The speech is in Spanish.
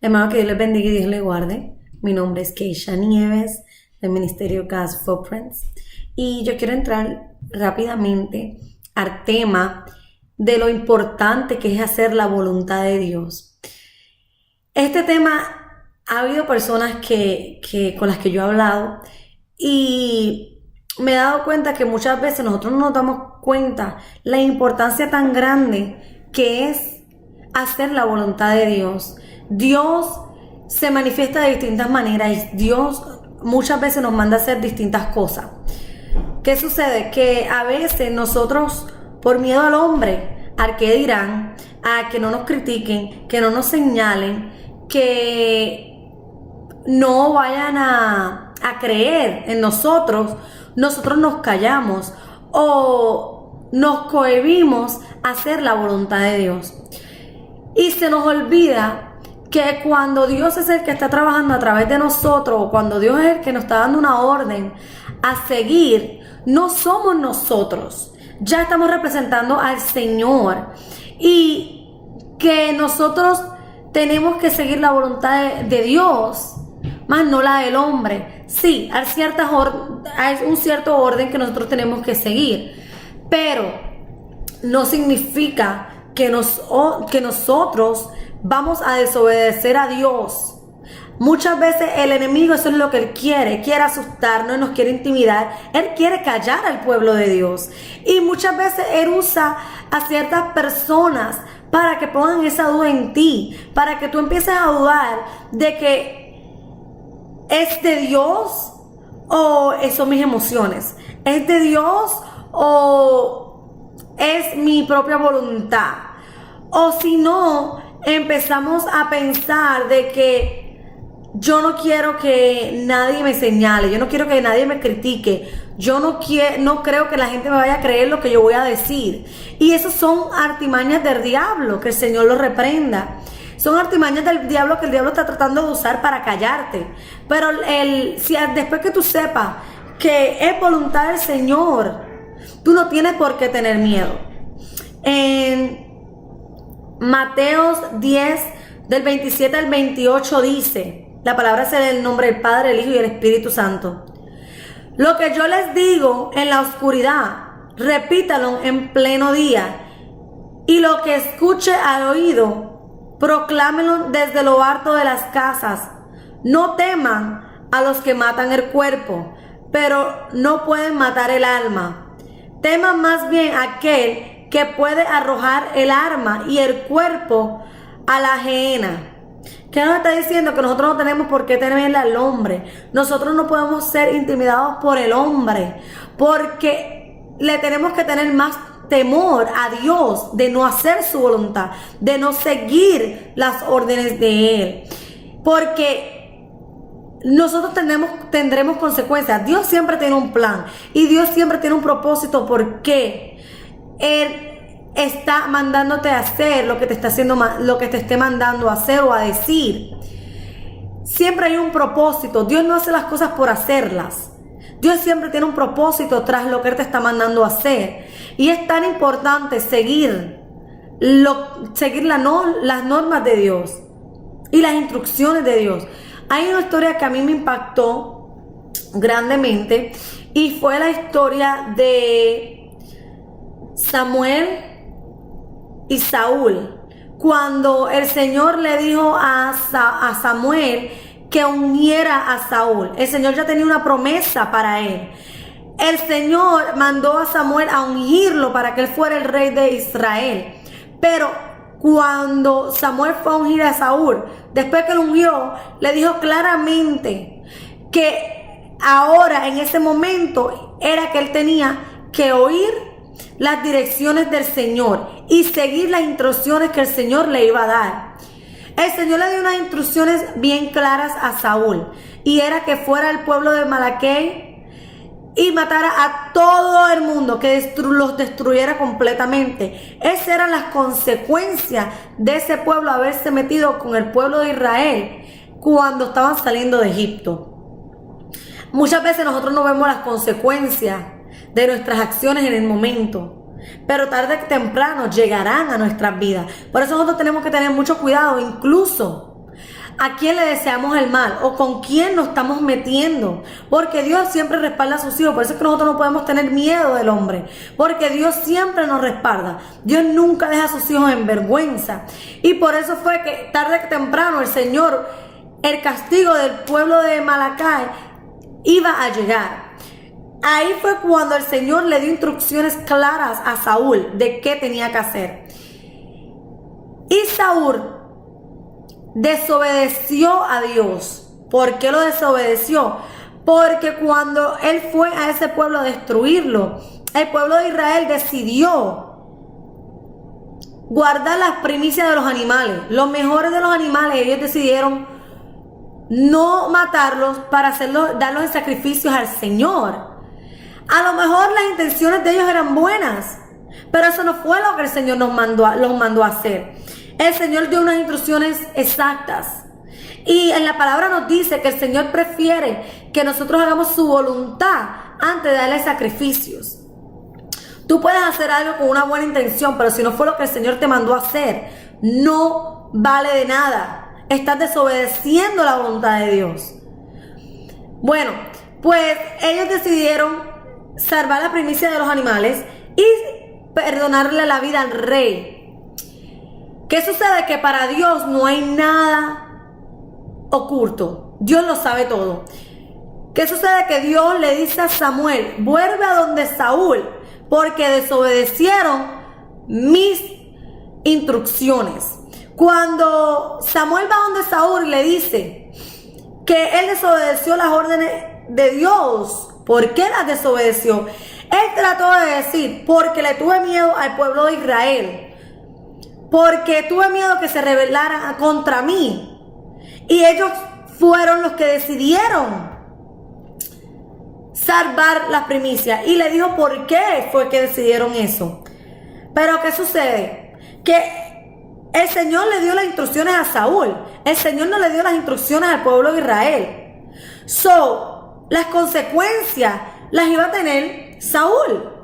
Hermano, que Dios les bendiga y Dios les guarde. Mi nombre es Keisha Nieves, del Ministerio God's Footprints. Y yo quiero entrar rápidamente al tema de lo importante que es hacer la voluntad de Dios. Este tema, ha habido personas con las que yo he hablado y me he dado cuenta que muchas veces nosotros no nos damos cuenta la importancia tan grande que es hacer la voluntad de Dios. Dios se manifiesta de distintas maneras y Dios muchas veces nos manda a hacer distintas cosas. ¿Qué sucede? Que a veces nosotros, por miedo al hombre, al que dirán, a que no nos critiquen, que no nos señalen, que no vayan a creer en nosotros nos callamos o nos cohibimos a hacer la voluntad de Dios. Y se nos olvida que cuando Dios es el que está trabajando a través de nosotros, o cuando Dios es el que nos está dando una orden a seguir, no somos nosotros. Ya estamos representando al Señor. Y que nosotros tenemos que seguir la voluntad de Dios, más no la del hombre. Sí, hay un cierto orden que nosotros tenemos que seguir, pero no significa que nosotros vamos a desobedecer a Dios. Muchas veces el enemigo, eso es lo que él quiere asustarnos, nos quiere intimidar, él quiere callar al pueblo de Dios. Y muchas veces él usa a ciertas personas para que pongan esa duda en ti, para que tú empieces a dudar de que es de Dios o son mis emociones, es de Dios o es mi propia voluntad. O si no, empezamos a pensar de que yo no quiero que nadie me señale, yo no quiero que nadie me critique, yo no creo que la gente me vaya a creer lo que yo voy a decir. Y esos son artimañas del diablo, que el Señor los reprenda. Son artimañas del diablo que el diablo está tratando de usar para callarte. Pero después que tú sepas que es voluntad del Señor, tú no tienes por qué tener miedo. En Mateos 10, del 27 al 28 dice, la palabra es el nombre del Padre, el Hijo y el Espíritu Santo. Lo que yo les digo en la oscuridad, repítalo en pleno día. Y lo que escuche al oído, proclámelo desde lo alto de las casas. No teman a los que matan el cuerpo, pero no pueden matar el alma. Teman más bien a aquel que puede arrojar el arma y el cuerpo a la gehenna. ¿Qué nos está diciendo? Que nosotros no tenemos por qué temer al hombre. Nosotros no podemos ser intimidados por el hombre, porque le tenemos que tener más temor a Dios, de no hacer su voluntad, de no seguir las órdenes de Él, porque nosotros tendremos consecuencias. Dios siempre tiene un plan y Dios siempre tiene un propósito, porque Él está mandándote a hacer lo que te esté mandando a hacer o a decir. Siempre hay un propósito. Dios no hace las cosas por hacerlas. Dios siempre tiene un propósito tras lo que Él te está mandando a hacer. Y es tan importante seguir las normas de Dios y las instrucciones de Dios. Hay una historia que a mí me impactó grandemente y fue la historia de Samuel y Saúl, cuando el Señor le dijo a Samuel que uniera a Saúl. El Señor ya tenía una promesa para él. El Señor mandó a Samuel a ungirlo para que él fuera el rey de Israel. Pero cuando Samuel fue a ungir a Saúl, después que lo ungió, le dijo claramente que ahora, en ese momento, era que él tenía que oír las direcciones del Señor y seguir las instrucciones que el Señor le iba a dar. El Señor le dio unas instrucciones bien claras a Saúl, y era que fuera al pueblo de Malaquei y matara a todo el mundo, que los destruyera completamente. Esas eran las consecuencias de ese pueblo haberse metido con el pueblo de Israel cuando estaban saliendo de Egipto. Muchas veces nosotros no vemos las consecuencias de nuestras acciones en el momento, pero tarde o temprano llegarán a nuestras vidas. Por eso nosotros tenemos que tener mucho cuidado. Incluso a quién le deseamos el mal o con quién nos estamos metiendo. Porque Dios siempre respalda a sus hijos. Por eso es que nosotros no podemos tener miedo del hombre. Porque Dios siempre nos respalda. Dios nunca deja a sus hijos en vergüenza. Y por eso fue que tarde que temprano el Señor, el castigo del pueblo de Malacai iba a llegar. Ahí fue cuando el Señor le dio instrucciones claras a Saúl de qué tenía que hacer. Y Saúl desobedeció a Dios. ¿Por qué lo desobedeció? Porque cuando él fue a ese pueblo a destruirlo, el pueblo de Israel decidió guardar las primicias de los animales, los mejores de los animales. Ellos decidieron no matarlos para darlos en sacrificios al Señor. A lo mejor las intenciones de ellos eran buenas, pero eso no fue lo que el Señor los mandó a hacer. El Señor dio unas instrucciones exactas. Y en la palabra nos dice que el Señor prefiere que nosotros hagamos su voluntad antes de darle sacrificios. Tú puedes hacer algo con una buena intención, pero si no fue lo que el Señor te mandó a hacer, no vale de nada. Estás desobedeciendo la voluntad de Dios. Bueno, pues ellos decidieron salvar la primicia de los animales y perdonarle la vida al rey. ¿Qué sucede? Que para Dios no hay nada oculto. Dios lo sabe todo. ¿Qué sucede? Que Dios le dice a Samuel: vuelve a donde Saúl, porque desobedecieron mis instrucciones. Cuando Samuel va donde Saúl y le dice que él desobedeció las órdenes de Dios, ¿por qué las desobedeció? Él trató de decir: porque le tuve miedo al pueblo de Israel. Porque tuve miedo que se rebelaran contra mí. Y ellos fueron los que decidieron salvar las primicias. Y le dijo por qué fue que decidieron eso. Pero ¿qué sucede? Que el Señor le dio las instrucciones a Saúl. El Señor no le dio las instrucciones al pueblo de Israel. Las consecuencias las iba a tener Saúl.